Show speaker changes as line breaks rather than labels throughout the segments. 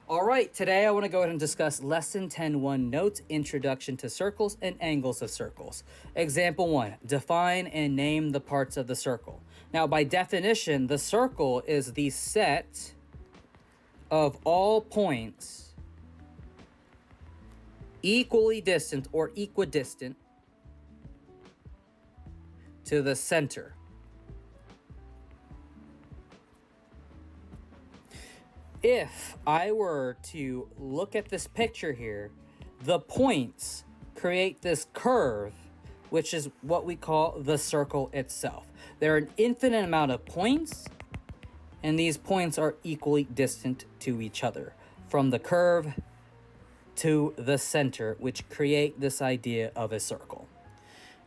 All right, today I want to go ahead and discuss Lesson 10.1 Notes, Introduction to Circles and Angles of Circles. Example 1, define and name the parts of the circle. Now, by definition, the circle is the set of all points equally distant or equidistant to the center. If I were to look at this picture here, the points create this curve, which is what we call the circle itself. There are an infinite amount of points, and these points are equally distant to each other, from the curve to the center, which create this idea of a circle.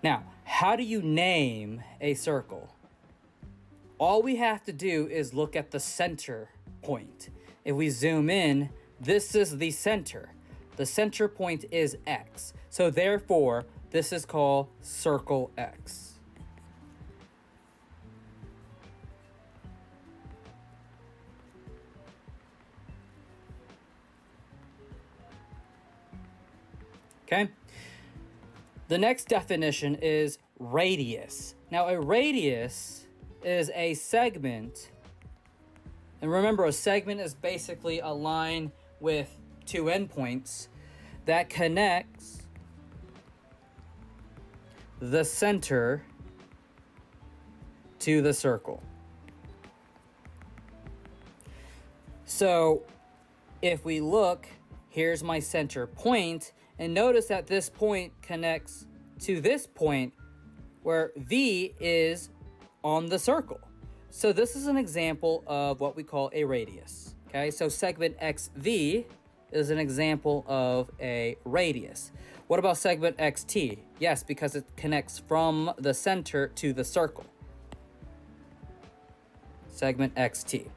Now, how do you name a circle? All we have to do is look at the center point. If we zoom in, this is the center. The center point is X. So therefore, this is called circle X. Okay? The next definition is radius. Now, a radius is a segment. And remember, a segment is basically a line with two endpoints that connects the center to the circle. So if we look, here's my center point, and notice that this point connects to this point where V is on the circle. So this is an example of what we call a radius. Okay, so segment XV is an example of a radius. What about segment XT? Yes, because it connects from the center to the circle. Segment XT.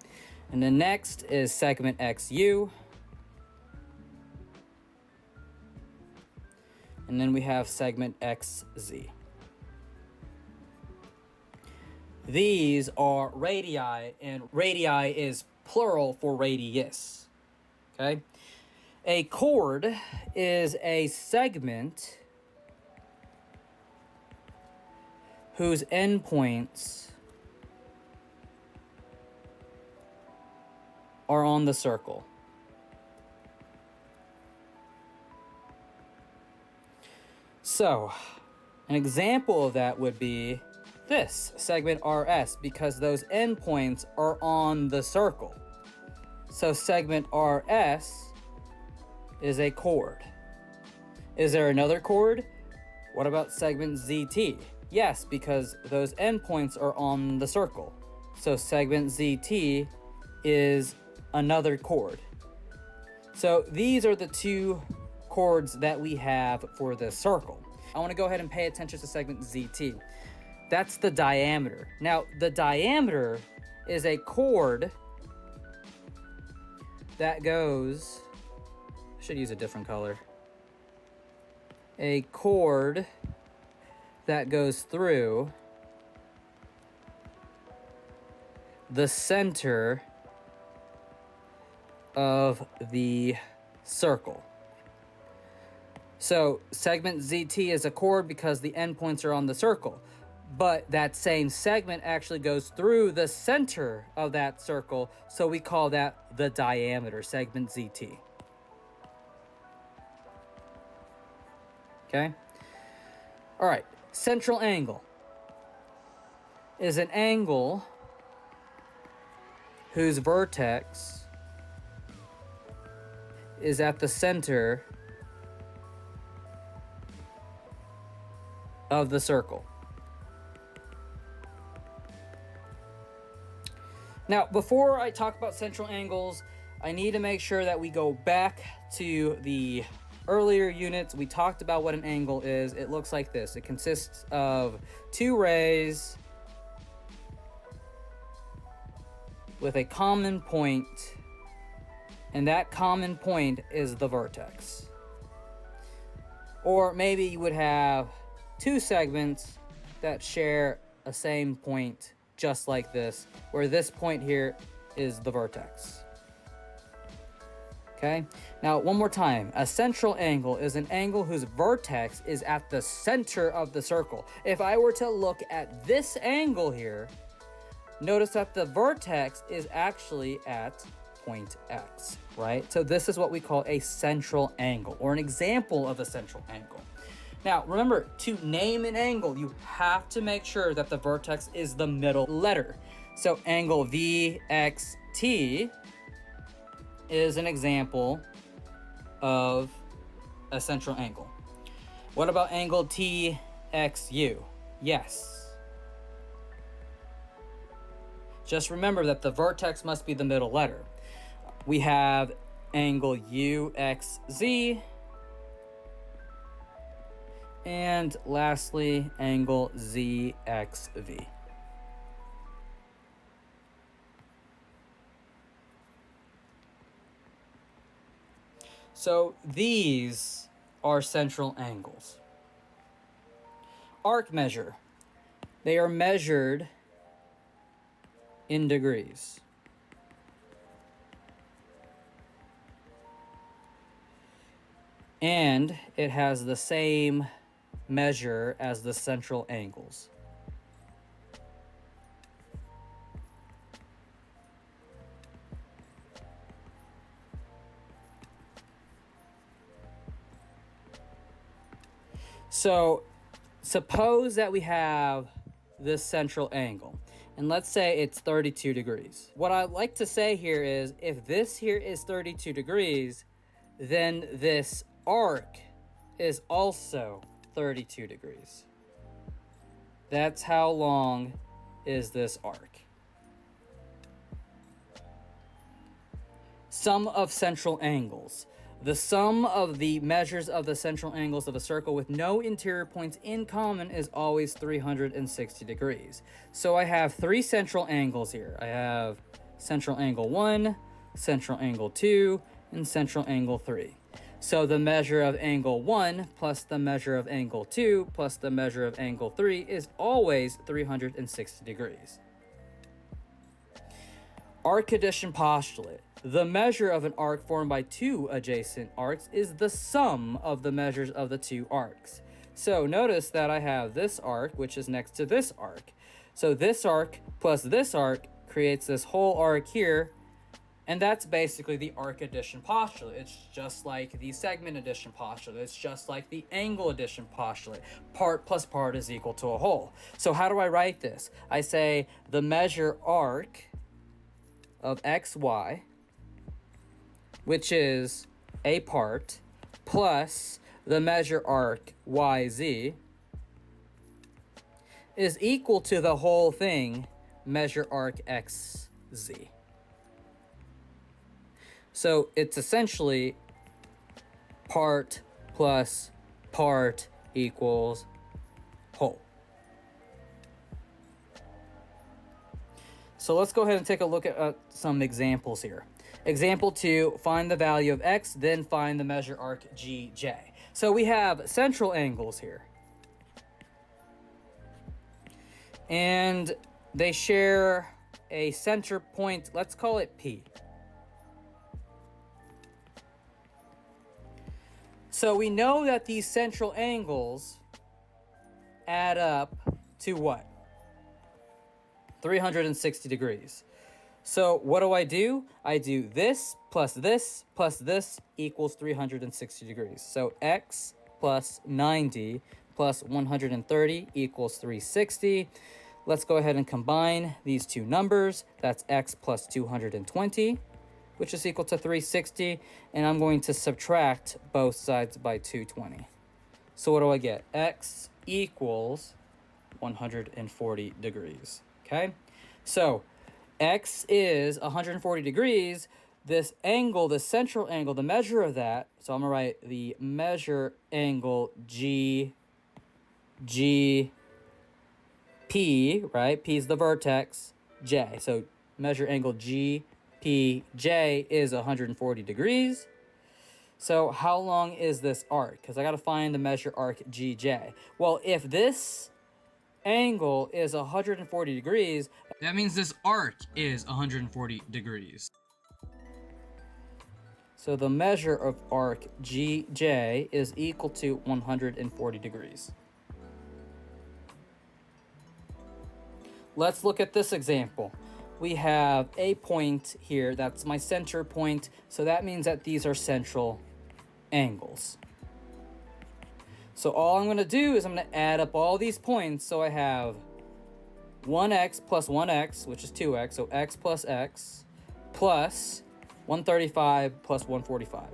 And the next is segment XU. And then we have segment XZ. These are radii, and radii is plural for radius. Okay? A chord is a segment whose endpoints are on the circle. So, an example of that would be this segment RS, because those endpoints are on the circle. So segment RS is a chord. Is there another chord? What about segment ZT? Yes, because those endpoints are on the circle. So segment ZT is another chord. So these are the two chords that we have for this circle. I want to go ahead and pay attention to segment ZT. That's the diameter. Now, the diameter is a chord that goes, I should use a different color. A chord that goes through the center of the circle. So segment ZT is a chord because the endpoints are on the circle. But that same segment actually goes through the center of that circle, so we call that the diameter, segment ZT. Okay? All right, central angle is an angle whose vertex is at the center of the circle. Now, before I talk about central angles, I need to make sure that we go back to the earlier units. We talked about what an angle is. It looks like this. It consists of two rays with a common point, and that common point is the vertex. Or maybe you would have two segments that share a same point, just like this, where this point here is the vertex. Okay, now one more time. A central angle is an angle whose vertex is at the center of the circle. If I were to look at this angle here, notice that the vertex is actually at point X, right? So this is what we call a central angle, or an example of a central angle. Now, remember, to name an angle, you have to make sure that the vertex is the middle letter. So angle VXT is an example of a central angle. What about angle TXU? Yes. Just remember that the vertex must be the middle letter. We have angle UXZ. And lastly, angle ZXV. So these are central angles. Arc measure. They are measured in degrees. And it has the same measure as the central angles. So suppose that we have this central angle, and let's say it's 32 degrees. What I like to say here is, if this here is 32 degrees, then this arc is also 32 degrees. That's how long is this arc. Sum of central angles. The sum of the measures of the central angles of a circle with no interior points in common is always 360 degrees. So I have three central angles here. I have central angle 1, central angle 2, and central angle 3. So the measure of angle 1 plus the measure of angle 2 plus the measure of angle 3 is always 360 degrees. Arc addition postulate. The measure of an arc formed by two adjacent arcs is the sum of the measures of the two arcs. So notice that I have this arc, which is next to this arc. So this arc plus this arc creates this whole arc here, and that's basically the arc addition postulate. It's just like the segment addition postulate. It's just like the angle addition postulate. Part plus part is equal to a whole. So how do I write this? I say the measure arc of xy, which is a part, plus the measure arc yz, is equal to the whole thing, measure arc xz. So it's essentially part plus part equals whole. So let's go ahead and take a look at some examples here. Example 2, find the value of x, then find the measure arc gj. So we have central angles here. And they share a center point, let's call it P. So we know that these central angles add up to what? 360 degrees. So what do? I do this plus this plus this equals 360 degrees. So x plus 90 plus 130 equals 360. Let's go ahead and combine these two numbers. That's x plus 220, which is equal to 360. And I'm going to subtract both sides by 220. So what do I get? X equals 140 degrees. Okay? So x is 140 degrees. This angle, the central angle, the measure of that, so I'm going to write the measure angle G, P, right? P is the vertex, J. So measure angle G, P, J is 140 degrees. So how long is this arc? Because I got to find the measure arc GJ. Well, if this angle is 140 degrees, that means this arc is 140 degrees. So the measure of arc GJ is equal to 140 degrees. Let's look at this example. We have a point here, that's my center point, so that means that these are central angles. So all I'm going to do is I'm going to add up all these points, so I have 1x plus 1x, which is 2x, so x, plus 135 plus 145,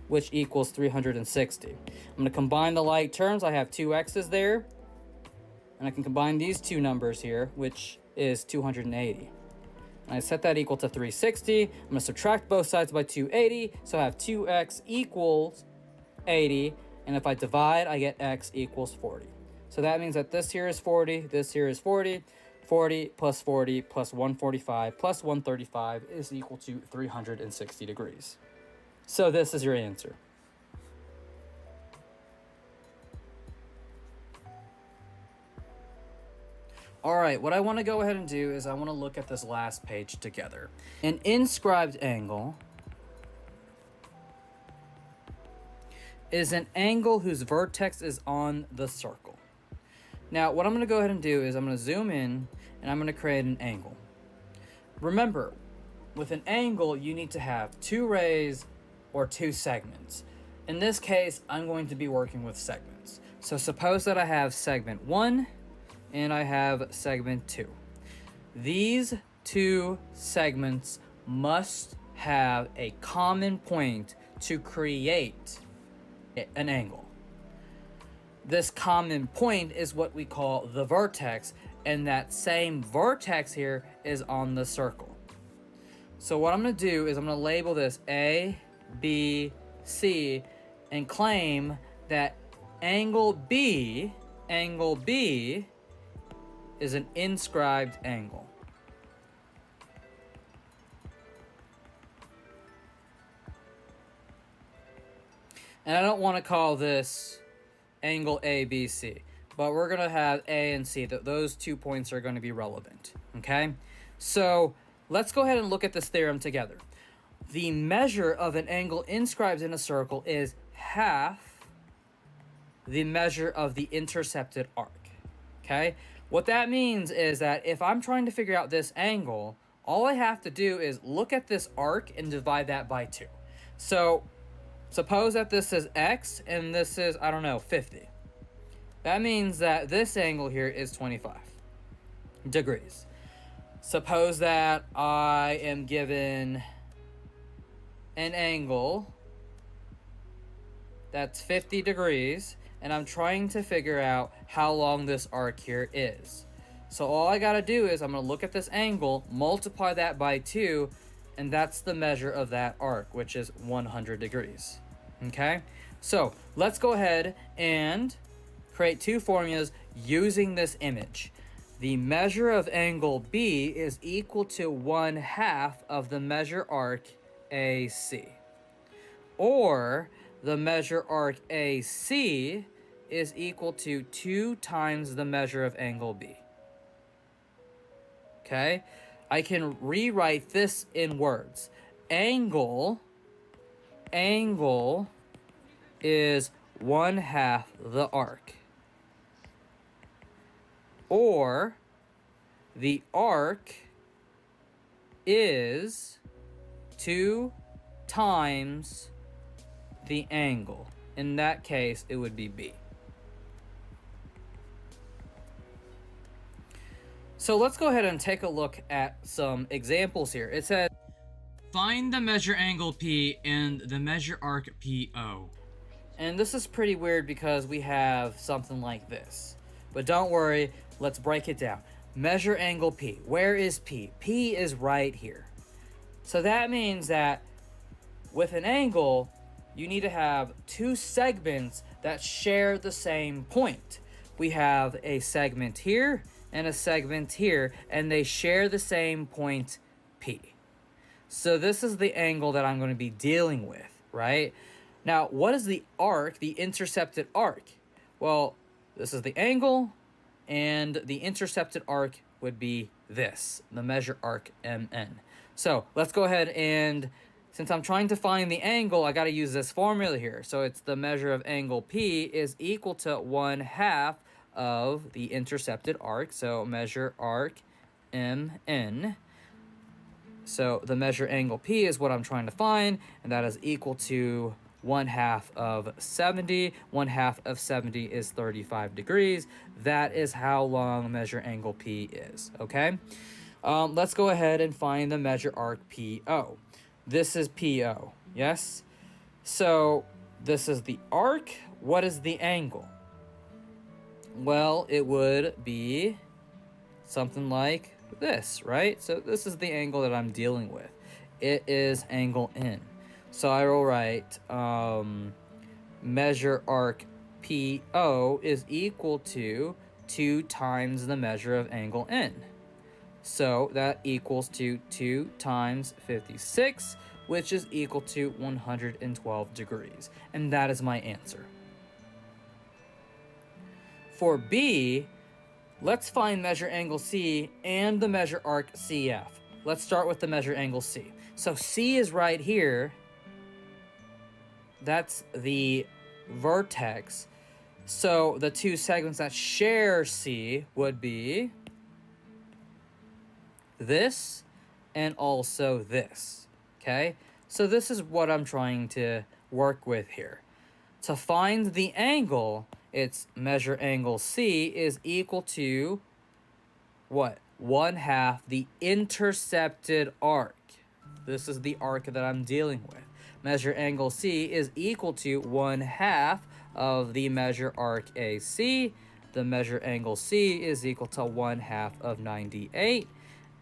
which equals 360. I'm going to combine the like terms. I have two x's there, and I can combine these two numbers here, which is 280. And I set that equal to 360. I'm going to subtract both sides by 280, so I have 2x equals 80, and if I divide, I get x equals 40. So that means that this here is 40, this here is 40. 40 plus 40 plus 145 plus 135 is equal to 360 degrees. So this is your answer. All right, what I want to go ahead and do is I want to look at this last page together. An inscribed angle is an angle whose vertex is on the circle. Now, what I'm going to go ahead and do is I'm going to zoom in and I'm going to create an angle. Remember, with an angle, you need to have two rays or two segments. In this case, I'm going to be working with segments. So suppose that I have segment 1 and I have segment 2. These two segments must have a common point to create an angle. This common point is what we call the vertex, and that same vertex here is on the circle. So what I'm going to do is I'm going to label this A, B, C, and claim that angle B is an inscribed angle. And I don't want to call this angle ABC, but we're going to have A and C. Those 2 points are going to be relevant, okay? So let's go ahead and look at this theorem together. The measure of an angle inscribed in a circle is half the measure of the intercepted arc, okay? What that means is that if I'm trying to figure out this angle, all I have to do is look at this arc and divide that by 2. So suppose that this is x and this is, 50. That means that this angle here is 25 degrees. Suppose that I am given an angle that's 50 degrees and I'm trying to figure out how long this arc here is. So all I gotta do is I'm gonna look at this angle, multiply that by 2, and that's the measure of that arc, which is 100 degrees. Okay, so let's go ahead and create two formulas using this image. The measure of angle B is equal to 1/2 of the measure arc AC. Or the measure arc AC is equal to 2 times the measure of angle B. Okay, I can rewrite this in words. Angle is 1/2 the arc. Or the arc is 2 times the angle. In that case, it would be B. So let's go ahead and take a look at some examples here. It says, find the measure angle P and the measure arc PO. And this is pretty weird because we have something like this. But don't worry, let's break it down. Measure angle P. Where is P? P is right here. So that means that with an angle, you need to have two segments that share the same point. We have a segment here and a segment here, and they share the same point, P. So this is the angle that I'm going to be dealing with, right? Now, what is the arc, the intercepted arc? Well, this is the angle, and the intercepted arc would be this, the measure arc MN. So let's go ahead and, since I'm trying to find the angle, I got to use this formula here. So it's the measure of angle P is equal to 1/2 of the intercepted arc. So measure arc MN. So the measure angle P is what I'm trying to find, and that is equal to 1/2 of 70. 1/2 of 70 is 35 degrees. That is how long measure angle P is, okay? Let's go ahead and find the measure arc PO. This is PO, yes? So this is the arc. What is the angle? Well, it would be something like this, right? So this is the angle that I'm dealing with. It is angle N. So I will write measure arc PO is equal to 2 times the measure of angle N. So that equals to 2 times 56, which is equal to 112 degrees. And that is my answer. For B, let's find measure angle C and the measure arc CF. Let's start with the measure angle C. So C is right here. That's the vertex. So the two segments that share C would be this and also this, okay? So this is what I'm trying to work with here. To find the angle, it's measure angle C is equal to what? 1/2 the intercepted arc. This is the arc that I'm dealing with. Measure angle C is equal to 1/2 of the measure arc AC. The measure angle C is equal to 1/2 of 98.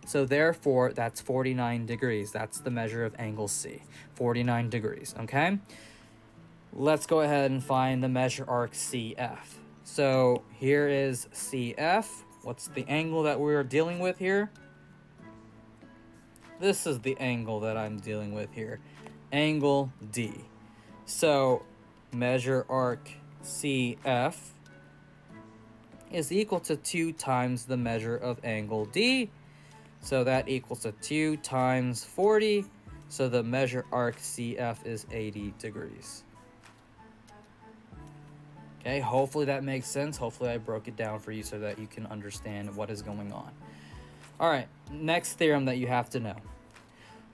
So therefore, that's 49 degrees. That's the measure of angle C, 49 degrees, okay? Let's go ahead and find the measure arc CF. So here is CF. What's the angle that we're dealing with here? This is the angle that I'm dealing with here, angle D. So measure arc CF is equal to 2 times the measure of angle D. So that equals to 2 times 40. So the measure arc CF is 80 degrees. Okay, hopefully that makes sense. Hopefully I broke it down for you so that you can understand what is going on. All right, next theorem that you have to know.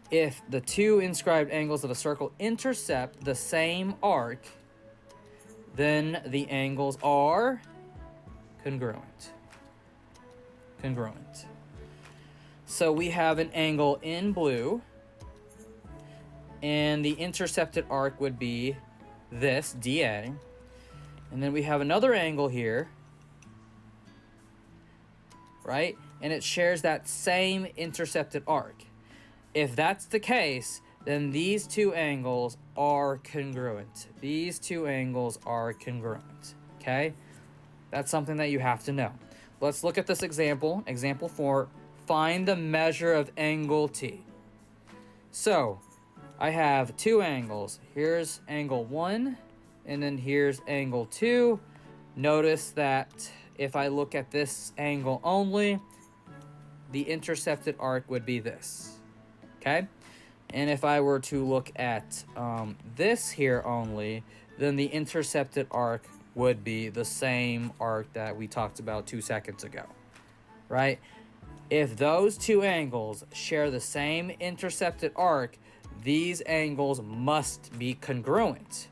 If the two inscribed angles of a circle intercept the same arc, then the angles are congruent. Congruent. So we have an angle in blue, and the intercepted arc would be this, DA. And then we have another angle here, right? And it shares that same intercepted arc. If that's the case, then these two angles are congruent. These two angles are congruent, okay? That's something that you have to know. Let's look at this example. Example 4, find the measure of angle T. So, I have two angles. Here's angle 1, and then here's angle 2. Notice that if I look at this angle only, the intercepted arc would be this, okay? And if I were to look at this here only, then the intercepted arc would be the same arc that we talked about 2 seconds ago, right? If those two angles share the same intercepted arc, these angles must be congruent.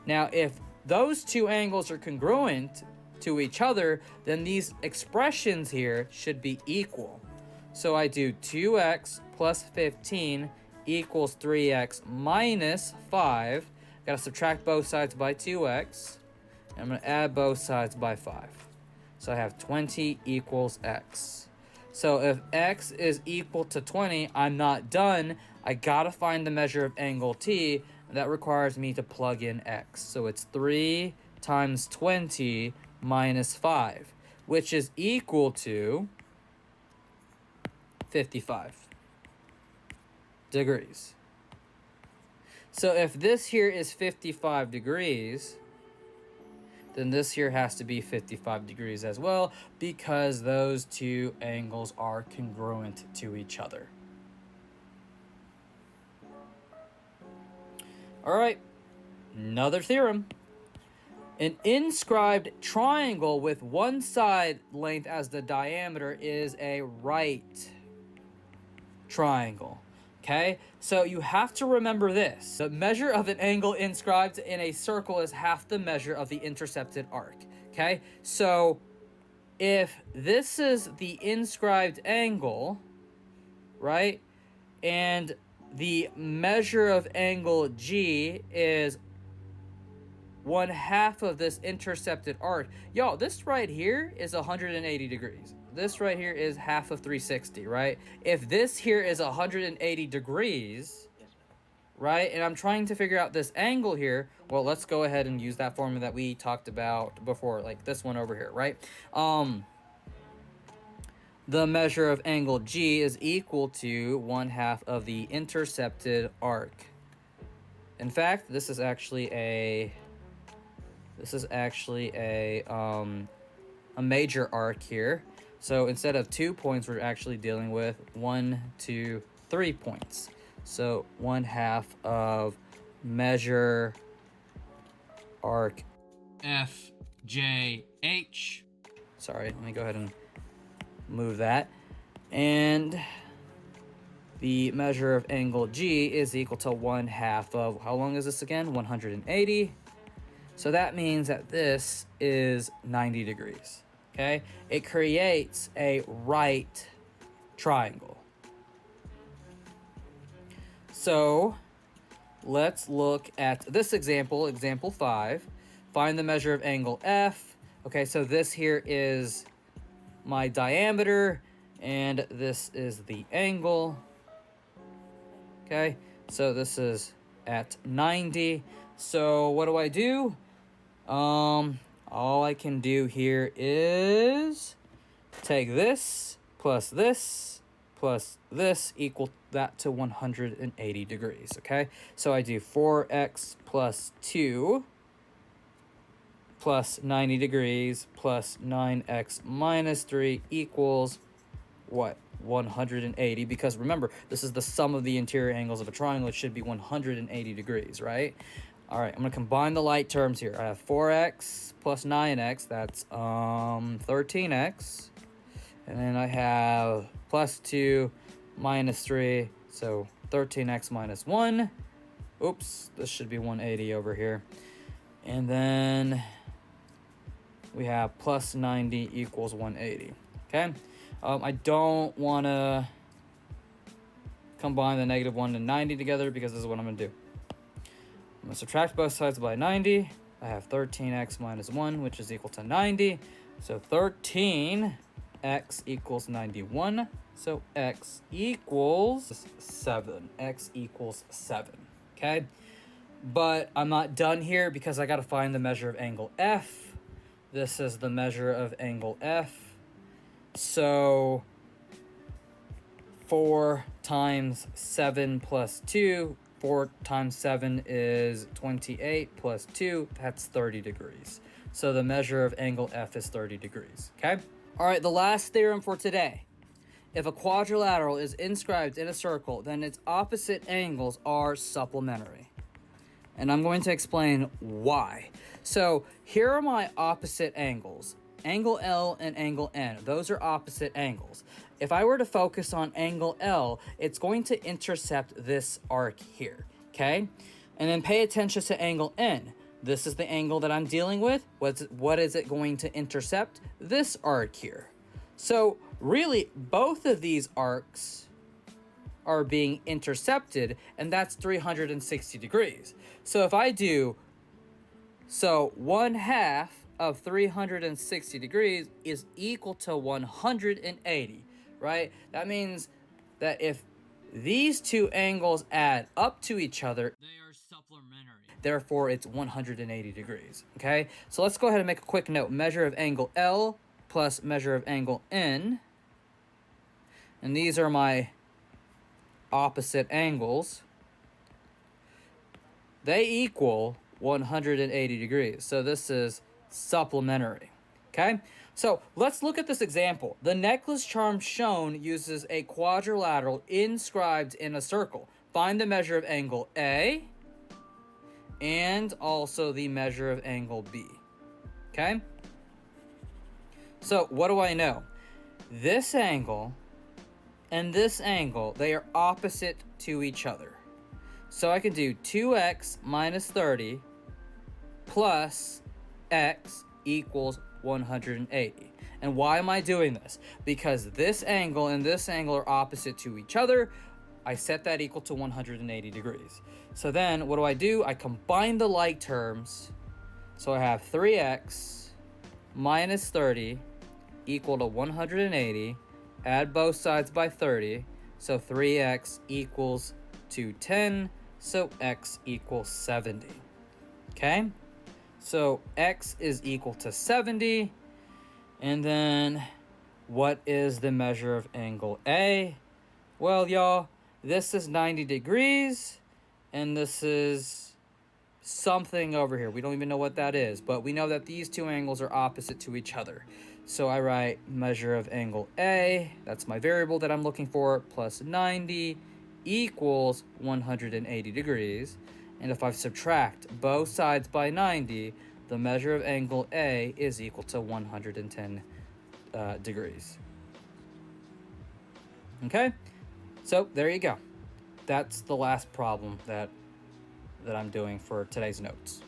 Now, if those two angles are congruent to each other, then these expressions here should be equal. So I do 2x plus 15 equals 3x minus 5. Gotta subtract both sides by 2x. And I'm gonna add both sides by 5. So I have 20 equals x. So if x is equal to 20, I'm not done. I gotta find the measure of angle T, and that requires me to plug in x. So it's 3 times 20 minus 5, which is equal to 55 degrees. So if this here is 55 degrees, then this here has to be 55 degrees as well, because those two angles are congruent to each other. All right, another theorem. An inscribed triangle with one side length as the diameter is a right triangle. Okay, so you have to remember this. The measure of an angle inscribed in a circle is half the measure of the intercepted arc. Okay, so if this is the inscribed angle, right, and the measure of angle G is 1/2 of this intercepted arc. Y'all, this right here is 180 degrees. This right here is half of 360, right? If this here is 180 degrees, right, and I'm trying to figure out this angle here, well, let's go ahead and use that formula that we talked about before, like this one over here, right? The measure of angle G is equal to 1/2 of the intercepted arc. In fact, this is actually a major arc here. So instead of 2 points, we're actually dealing with 1, 2, 3 points. So 1/2 of measure arc FJH. Sorry, let me go ahead and move that. And the measure of angle G is equal to 1/2 of, how long is this again? 180. So that means that this is 90 degrees, okay? It creates a right triangle. So let's look at this example, example 5. Find the measure of angle F. Okay, so this here is my diameter, and this is the angle. Okay, so this is at 90. So what do? All I can do here is take this plus this plus this, equal that to 180 degrees, okay? So I do 4x plus 2 plus 90 degrees plus 9x minus 3 equals what? 180, because remember, this is the sum of the interior angles of a triangle. It should be 180 degrees, right? All right, I'm going to combine the like terms here. I have 4x plus 9x, that's 13x. And then I have plus 2 minus 3, so 13x minus 1. Oops, this should be 180 over here. And then we have plus 90 equals 180, okay? I don't want to combine the -1 and 90 together, because this is what I'm going to do. I'm going to subtract both sides by 90. I have 13x minus 1, which is equal to 90. So 13x equals 91. So x equals 7. X equals 7, okay? But I'm not done here, because I got to find the measure of angle F. This is the measure of angle F. So 4 times 7 plus 2, 4 times 7 is 28 plus 2, that's 30 degrees. So the measure of angle F is 30 degrees, okay? All right, the last theorem for today. If a quadrilateral is inscribed in a circle, then its opposite angles are supplementary. And I'm going to explain why. So here are my opposite angles. Angle L and angle N, those are opposite angles. If I were to focus on angle L, it's going to intercept this arc here, okay? And then pay attention to angle N. This is the angle that I'm dealing with. What is it going to intercept? This arc here. So really, both of these arcs are being intercepted, and that's 360 degrees. So if I do, so 1/2 of 360 degrees is equal to 180, right? That means that if these two angles add up to each other, they are supplementary. Therefore, it's 180 degrees, okay? So let's go ahead and make a quick note. Measure of angle L plus measure of angle N. And these are my opposite angles. They equal 180 degrees. So this is supplementary, okay? So let's look at this example. The necklace charm shown uses a quadrilateral inscribed in a circle. Find the measure of angle A and also the measure of angle B. Okay? So what do I know? This angle and this angle, they are opposite to each other. So I can do 2x minus 30 plus x equals 180. And why am I doing this? Because this angle and this angle are opposite to each other. I set that equal to 180 degrees. So then what do? I combine the like terms. So I have 3x minus 30 equal to 180. Add both sides by 30. So 3x equals 210. So x equals 70. Okay? So x is equal to 70. And then what is the measure of angle A? Well, y'all, this is 90 degrees, and this is something over here. We don't even know what that is, but we know that these two angles are opposite to each other. So I write measure of angle A, that's my variable that I'm looking for, plus 90 equals 180 degrees. And if I subtract both sides by 90, the measure of angle A is equal to 110 degrees. Okay? So there you go. That's the last problem that I'm doing for today's notes.